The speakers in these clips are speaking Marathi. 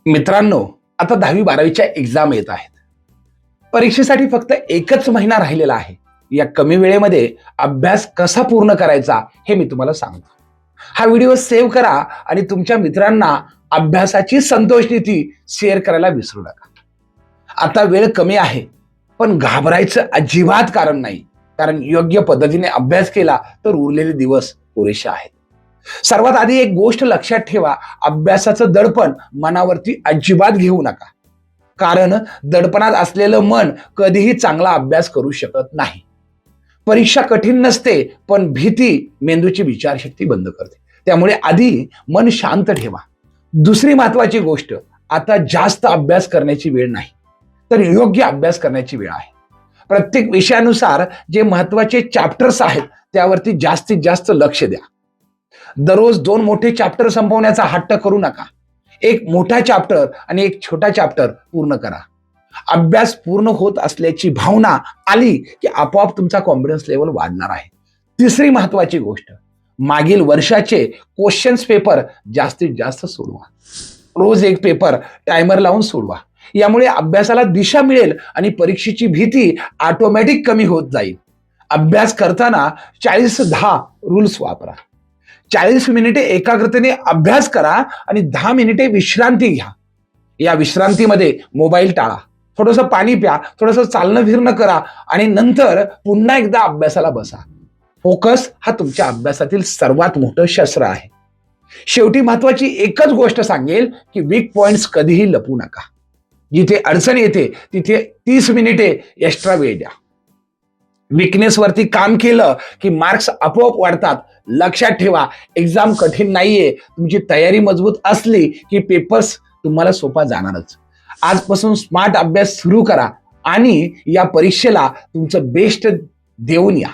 मित्रांनो, आता 10वी-12वीच्या एक्झाम येत आहेत. परीक्षेसाठी फक्त एकच महिना राहिलेला आहे. या कमी वेळेमध्ये अभ्यास कसा पूर्ण करायचा हे मी तुम्हाला सांगतो. हा व्हिडिओ सेव्ह करा आणि तुमच्या मित्रांना अभ्यासाची संतोषनीती शेअर करायला विसरू नका. आता वेळ कमी आहे, पण घाबरायचं अजिबात कारण नाही. कारण योग्य पद्धतीने अभ्यास केला तर उरलेले दिवस पुरेसे आहेत. सर्वात आधी एक गोष्ट लक्षात ठेवा, अभ्यासाचं दडपण मनावरती अजिबात घेऊ नका. कारण दडपणात असलेलं मन कधीही चांगला अभ्यास करू शकत नाही. परीक्षा कठीण नसते, पण भीती मेंदूची विचारशक्ती बंद करते. त्यामुळे आधी मन शांत ठेवा. दुसरी महत्वाची गोष्ट, आता जास्त अभ्यास करण्याची वेळ नाही, तर योग्य अभ्यास करण्याची वेळ आहे. प्रत्येक विषयानुसार जे महत्वाचे चॅप्टर्स आहेत त्यावरती जास्तीत जास्त लक्ष द्या. दररोज 2 मोठे चॅप्टर संपवण्याचा हट्ट करू नका. एक मोठा चॅप्टर आणि एक छोटा चॅप्टर पूर्ण करा. अभ्यास पूर्ण होत असल्याची भावना आली की आपोआप तुमचा कॉन्फिडन्स लेवल वाढणार आहे. तिसरी महत्वाची गोष्ट, मागील वर्षाचे क्वेश्चन्स पेपर जास्तीत जास्त सोडवा. रोज एक पेपर टायमर लावून सोडवा. यामुळे अभ्यासाला दिशा मिळेल आणि परीक्षेची भीती ऑटोमॅटिक कमी होत जाईल. अभ्यास करताना 40-10 रूल्स वापरा. 40 मिनिटे एकाग्रतेने अभ्यास करा आणि 10 मिनिटे विश्रांती घ्या. या विश्रांतीमध्ये मोबाईल टाळा, थोडंसं पाणी प्या, थोडंसं चालणं फिरणं करा आणि नंतर पुन्हा एकदा अभ्यासाला बसा. फोकस हा तुमच्या अभ्यासातील सर्वात मोठं शस्त्र आहे. शेवटी महत्वाची एकच गोष्ट सांगेल की वीक पॉइंट्स कधीही लपवू नका. जिथे अडचण येते तिथे 30 मिनिटे एक्स्ट्रा वेळ द्या. विकनेस वरती काम केलं की मार्क्स आपोआप वाढतात. लक्षात ठेवा, एक्झाम कठीण नाहीये. तुमची तयारी मजबूत असली की पेपर्स तुम्हाला सोपा जाणारच. आजपासून स्मार्ट अभ्यास सुरू करा आणि या परीक्षेला तुमचं बेस्ट देऊन या.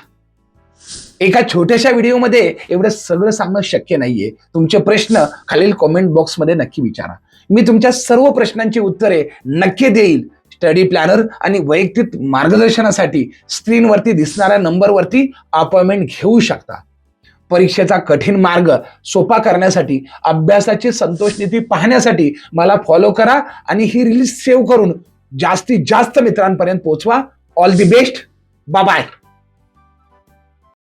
एका छोट्याशा व्हिडिओमध्ये एवढं सगळं सांगणं शक्य नाहीये. तुमचे प्रश्न खालील कमेंट बॉक्समध्ये नक्की विचारा. मी तुमच्या सर्व प्रश्नांची उत्तरे नक्की देईल. स्टडी प्लॅनर आणि वैयक्तिक मार्गदर्शनासाठी स्क्रीनवरती दिसणाऱ्या नंबरवरती अपॉइंटमेंट घेऊ शकता. परीक्षेचा कठीण मार्ग सोपा करण्यासाठी, अभ्यासाची संतोषनीती पाहण्यासाठी मला फॉलो करा आणि ही रील्स सेव्ह करून जास्तीत जास्त मित्रांपर्यंत पोहोचवा. All the best. Bye bye.